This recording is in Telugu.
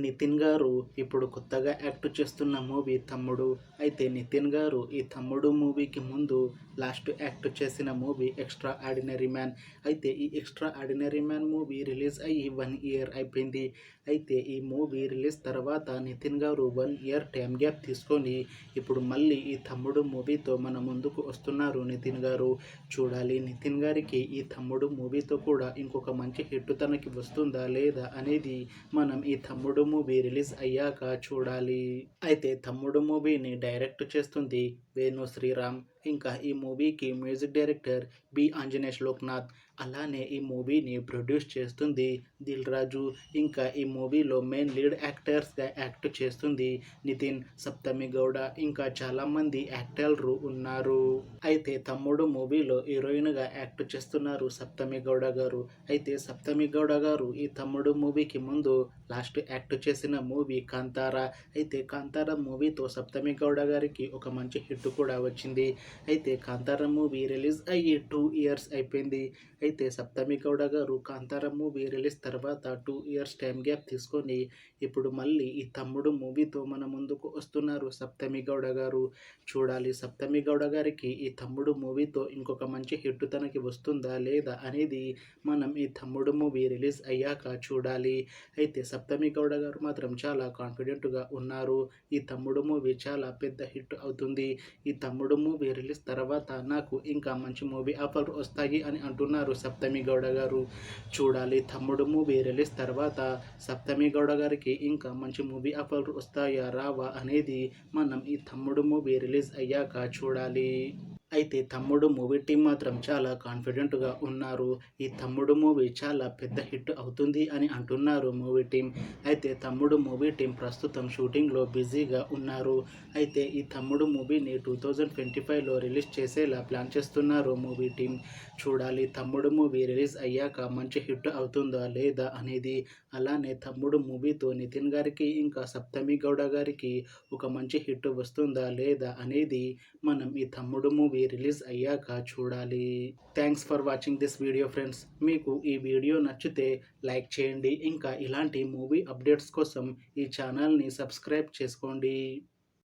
నితిన్ గారు ఇప్పుడు కొత్తగా యాక్ట్ చేస్తున్న మూవీ తమ్ముడు. అయితే నితిన్ గారు ఈ తమ్ముడు మూవీకి ముందు లాస్ట్ యాక్ట్ చేసిన మూవీ ఎక్స్ట్రా ఆర్డినరీ మ్యాన్. అయితే ఈ extra ordinary man movie release అయ్యి 1 ఇయర్ అయిపోయింది. అయితే ఈ మూవీ రిలీజ్ తర్వాత నితిన్ గారు 1 ఇయర్ టైం గ్యాప్ తీసుకొని ఇప్పుడు మళ్ళీ ఈ తమ్ముడు మూవీతో మన ముందుకు వస్తున్నారు నితిన్ గారు. చూడాలి నితిన్ గారికి ఈ తమ్ముడు మూవీతో కూడా ఇంకొక మంచి హిట్ తనకి వస్తుందా లేదా అనేది మనం ఈ తమ్ముడు మూవీ రిలీజ్ అయ్యాక చూడాలి. అయితే తమ్ముడు మూవీని డైరెక్ట్ చేస్తుంది వేణు శ్రీరామ్. ఇంకా ఈ మూవీకి మ్యూజిక్ డైరెక్టర్ బి ఆంజనేష్ లోక్నాథ్. అలానే ఈ మూవీని ప్రొడ్యూస్ చేస్తుంది దిల్ రాజు. ఇంకా ఈ మూవీలో మెయిన్ లీడ్ యాక్టర్స్గా యాక్ట్ చేస్తుంది నితిన్, సప్తమి గౌడ, ఇంకా చాలామంది యాక్టర్లు ఉన్నారు. అయితే తమ్ముడు మూవీలో హీరోయిన్గా యాక్ట్ చేస్తున్నారు సప్తమి గౌడ గారు. అయితే సప్తమి గౌడ గారు ఈ తమ్ముడు మూవీకి ముందు లాస్ట్ యాక్ట్ చేసిన మూవీ కాంతారా. అయితే కాంతారా మూవీతో సప్తమి గౌడ గారికి ఒక మంచి హిట్ కూడా వచ్చింది. అయితే కాంతారా మూవీ రిలీజ్ అయ్యి 2 ఇయర్స్ అయిపోయింది. అయితే సప్తమి గౌడ గారు కాంతారా మూవీ రిలీజ్ తర్వాత 2 ఇయర్స్ టైం గ్యాప్ తీసుకొని ఇప్పుడు మళ్ళీ ఈ తమ్ముడు మూవీతో మన ముందుకు వస్తున్నారు సప్తమి గౌడ గారు. చూడాలి సప్తమి గౌడ గారికి ఈ తమ్ముడు మూవీతో ఇంకొక మంచి హిట్ తనకి వస్తుందా లేదా అనేది మనం ఈ తమ్ముడు మూవీ రిలీజ్ అయ్యాక చూడాలి. అయితే సప్తమి గౌడ గారు మాత్రం చాలా కాన్ఫిడెంట్గా ఉన్నారు. ఈ తమ్ముడు మూవీ చాలా పెద్ద హిట్ అవుతుంది. ఈ తమ్ముడు మూవీ రిలీజ్ తర్వాత నాకు ఇంకా మంచి మూవీ ఆఫర్ వస్తాయి అని అంటున్నారు సప్తమి గౌడ గారు. చూడాలి తమ్ముడు మూవీ రిలీజ్ తర్వాత సప్తమి గౌడ గారికి ఇంకా మంచి మూవీ ఆఫర్ వస్తాయా రావా అనేది మనం ఈ తమ్ముడు మూవీ రిలీజ్ అయ్యాక చూడాలి. అయితే తమ్ముడు మూవీ టీం మాత్రం చాలా కాన్ఫిడెంట్గా ఉన్నారు. ఈ తమ్ముడు మూవీ చాలా పెద్ద హిట్ అవుతుంది అని అంటున్నారు మూవీ టీం. అయితే తమ్ముడు మూవీ టీం ప్రస్తుతం షూటింగ్లో బిజీగా ఉన్నారు. అయితే ఈ తమ్ముడు మూవీని 2025లో రిలీజ్ చేసేలా ప్లాన్ చేస్తున్నారు మూవీ టీం. చూడాలి తమ్ముడు మూవీ రిలీజ్ అయ్యాక మంచి హిట్ అవుతుందా లేదా అనేది. అలానే తమ్ముడు మూవీతో నితిన్ గారికి ఇంకా సప్తమి గౌడ గారికి ఒక మంచి హిట్ వస్తుందా లేదా అనేది మనం ఈ తమ్ముడు మూవీ రిలీజ్ అయ్యాక చూడాలి. Thanks for watching this video friends. మీకు ఈ వీడియో నచ్చితే లైక్ చేయండి. ఇంకా ఇలాంటి మూవీ అప్డేట్స్ కోసం ఈ ఛానల్ని సబ్స్క్రైబ్ చేసుకోండి.